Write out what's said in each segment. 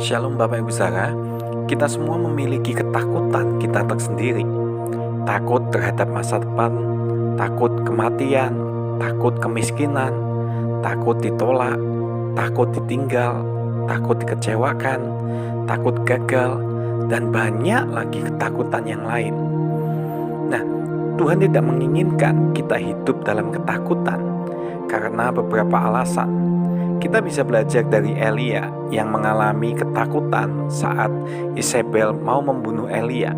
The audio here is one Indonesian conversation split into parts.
Shalom Bapak Ibu Saudara, kita semua memiliki ketakutan kita tersendiri. Takut terhadap masa depan, takut kematian, takut kemiskinan, takut ditolak, takut ditinggal, takut dikecewakan, takut gagal, dan banyak lagi ketakutan yang lain. Nah, Tuhan tidak menginginkan kita hidup dalam ketakutan karena beberapa alasan. Kita bisa belajar dari Elia yang mengalami ketakutan saat Isabel mau membunuh Elia.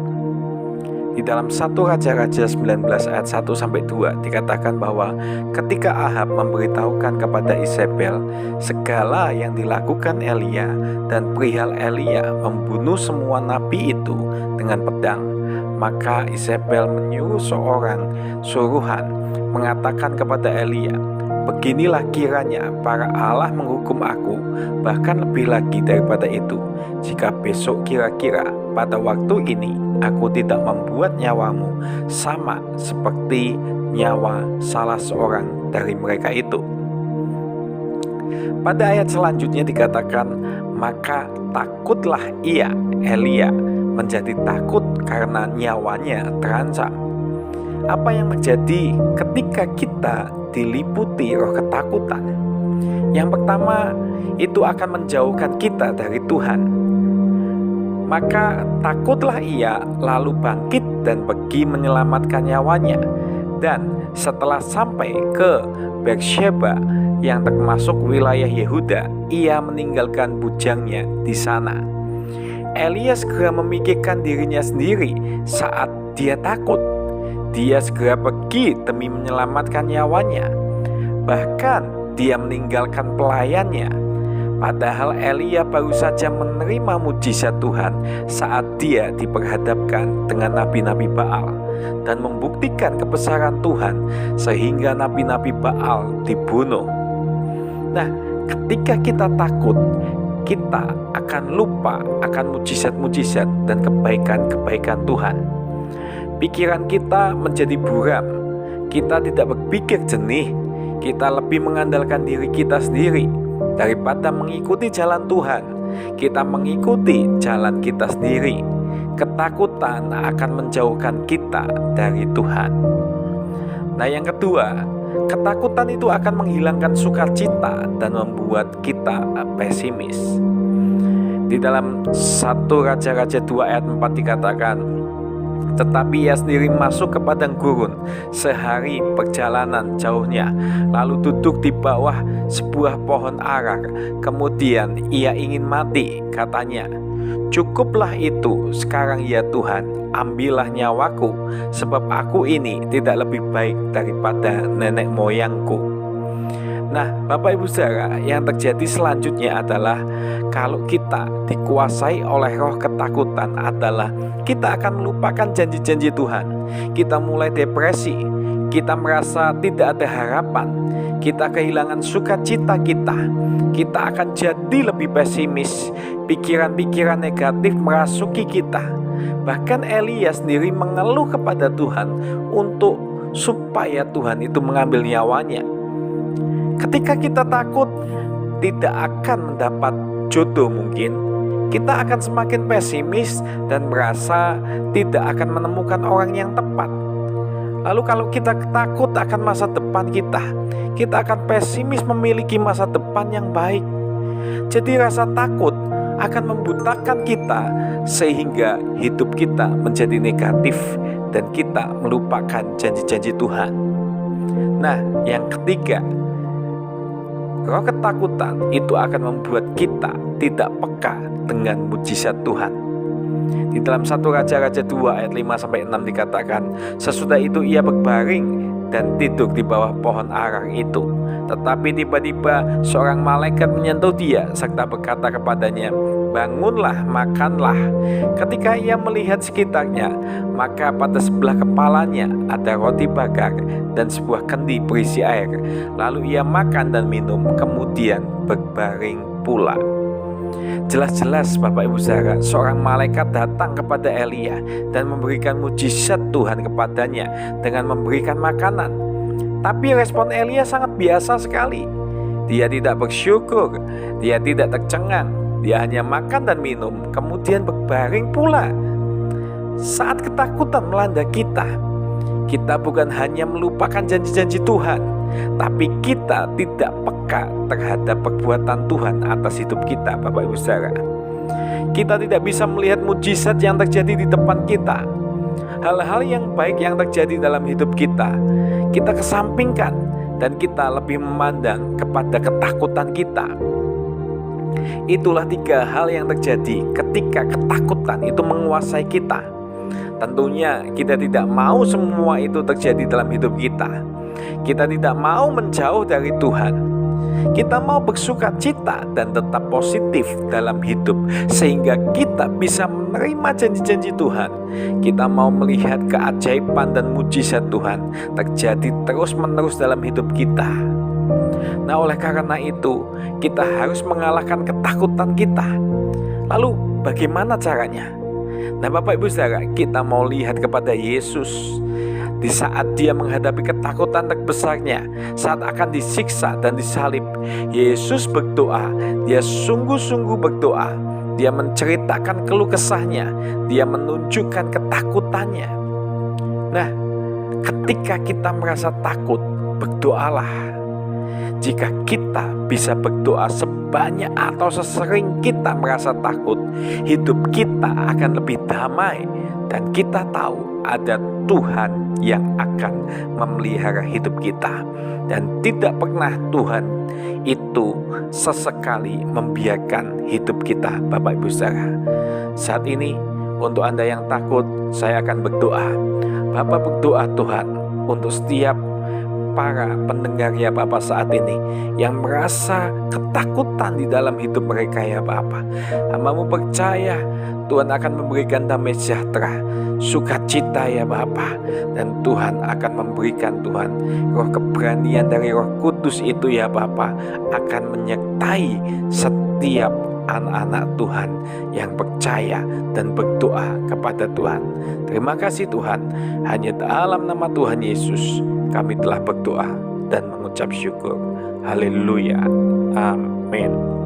Di dalam 1 Raja-Raja 19 ayat 1-2 dikatakan bahwa ketika Ahab memberitahukan kepada Isabel segala yang dilakukan Elia dan perihal Elia membunuh semua nabi itu dengan pedang, maka Isabel menyuruh seorang suruhan mengatakan kepada Elia, "Beginilah kiranya para Allah menghukum aku, bahkan lebih lagi daripada itu, jika besok kira-kira pada waktu ini aku tidak membuat nyawamu sama seperti nyawa salah seorang dari mereka itu." Pada ayat selanjutnya dikatakan, maka takutlah ia, Elia, menjadi takut karena nyawanya terancam. Apa yang terjadi ketika kita diliputi roh ketakutan? Yang pertama, itu akan menjauhkan kita dari Tuhan. Maka takutlah ia lalu bangkit dan pergi menyelamatkan nyawanya. Dan setelah sampai ke Beersheba yang termasuk wilayah Yehuda, ia meninggalkan bujangnya di sana. Elia segera memikirkan dirinya sendiri saat dia takut. Dia segera pergi demi menyelamatkan nyawanya. Bahkan dia meninggalkan pelayannya. Padahal Elia baru saja menerima mujizat Tuhan saat dia diperhadapkan dengan nabi-nabi Baal dan membuktikan kebesaran Tuhan sehingga nabi-nabi Baal dibunuh. Nah, ketika kita takut, kita akan lupa akan mujizat-mujizat dan kebaikan-kebaikan Tuhan. Pikiran kita menjadi buram. Kita tidak berpikir jernih. Kita lebih mengandalkan diri kita sendiri daripada mengikuti jalan Tuhan. Kita mengikuti jalan kita sendiri. Ketakutan akan menjauhkan kita dari Tuhan. Nah, yang kedua, ketakutan itu akan menghilangkan sukacita dan membuat kita pesimis. Di dalam 1 Raja-Raja 2 ayat 4 dikatakan, tetapi ia sendiri masuk ke padang gurun sehari perjalanan jauhnya, lalu duduk di bawah sebuah pohon arak. Kemudian ia ingin mati, katanya, "Cukuplah itu sekarang ya Tuhan, ambillah nyawaku, sebab aku ini tidak lebih baik daripada nenek moyangku." Nah, Bapak Ibu Saudara, yang terjadi selanjutnya adalah kalau kita dikuasai oleh roh ketakutan adalah kita akan melupakan janji-janji Tuhan. Kita mulai depresi, kita merasa tidak ada harapan, kita kehilangan sukacita kita akan jadi lebih pesimis, pikiran-pikiran negatif merasuki kita. Bahkan Elia sendiri mengeluh kepada Tuhan untuk supaya Tuhan itu mengambil nyawanya. Ketika kita takut tidak akan mendapat jodoh mungkin, kita akan semakin pesimis dan merasa tidak akan menemukan orang yang tepat. Lalu kalau kita takut akan masa depan kita akan pesimis memiliki masa depan yang baik. Jadi rasa takut akan membutakan kita sehingga hidup kita menjadi negatif dan kita melupakan janji-janji Tuhan. Nah, yang ketiga, roh ketakutan itu akan membuat kita tidak peka dengan mujizat Tuhan. Di dalam 1 Raja-Raja 2 ayat 5-6 dikatakan, sesudah itu ia berbaring dan tidur di bawah pohon arang itu. Tetapi tiba-tiba seorang malaikat menyentuh dia serta berkata kepadanya, "Bangunlah, makanlah." Ketika ia melihat sekitarnya, maka pada sebelah kepalanya ada roti bakar dan sebuah kendi berisi air. Lalu ia makan dan minum, kemudian berbaring pula. Jelas-jelas Bapak Ibu Saudara, seorang malaikat datang kepada Elia dan memberikan mujizat Tuhan kepadanya dengan memberikan makanan. Tapi respon Elia sangat biasa sekali. Dia tidak bersyukur, dia tidak tercengang, Dia hanya makan dan minum, kemudian berbaring pula. Saat ketakutan melanda kita, kita bukan hanya melupakan janji-janji Tuhan, tapi kita tidak peka terhadap perbuatan Tuhan atas hidup kita, Bapak Ibu Saudara. Kita tidak bisa melihat mujizat yang terjadi di depan kita. Hal-hal yang baik yang terjadi dalam hidup kita kesampingkan, dan kita lebih memandang kepada ketakutan kita. Itulah 3 hal yang terjadi ketika ketakutan itu menguasai kita. Tentunya kita tidak mau semua itu terjadi dalam hidup kita. Kita tidak mau menjauh dari Tuhan. Kita mau bersuka cita dan tetap positif dalam hidup, sehingga kita bisa menerima janji-janji Tuhan. Kita mau melihat keajaiban dan mujizat Tuhan terjadi terus-menerus dalam hidup kita. Nah, oleh karena itu kita harus mengalahkan ketakutan kita. Lalu bagaimana caranya? Nah, Bapak Ibu Saudara, kita mau lihat kepada Yesus. Di saat dia menghadapi ketakutan terbesarnya, saat akan disiksa dan disalib, Yesus berdoa. Dia sungguh-sungguh berdoa. Dia menceritakan keluh kesahnya. Dia menunjukkan ketakutannya. Nah, ketika kita merasa takut, berdoalah. Jika kita bisa berdoa sebanyak atau sesering kita merasa takut, hidup kita akan lebih damai, dan kita tahu ada Tuhan yang akan memelihara hidup kita. Dan tidak pernah Tuhan itu sesekali membiarkan hidup kita, Bapak Ibu Saudara. Saat ini untuk Anda yang takut, saya akan berdoa. Bapak berdoa Tuhan untuk setiap para pendengar ya Bapak saat ini yang merasa ketakutan di dalam hidup mereka ya Bapak. Hamba-Mu percaya Tuhan akan memberikan damai sejahtera, sukacita ya Bapak. Dan Tuhan akan memberikan Tuhan roh keberanian dari Roh Kudus itu ya Bapak, akan menyertai setiap anak-anak Tuhan yang percaya dan berdoa kepada Tuhan. Terima kasih Tuhan, hanya dalam nama Tuhan Yesus kami telah berdoa dan mengucap syukur. Haleluya. Amin.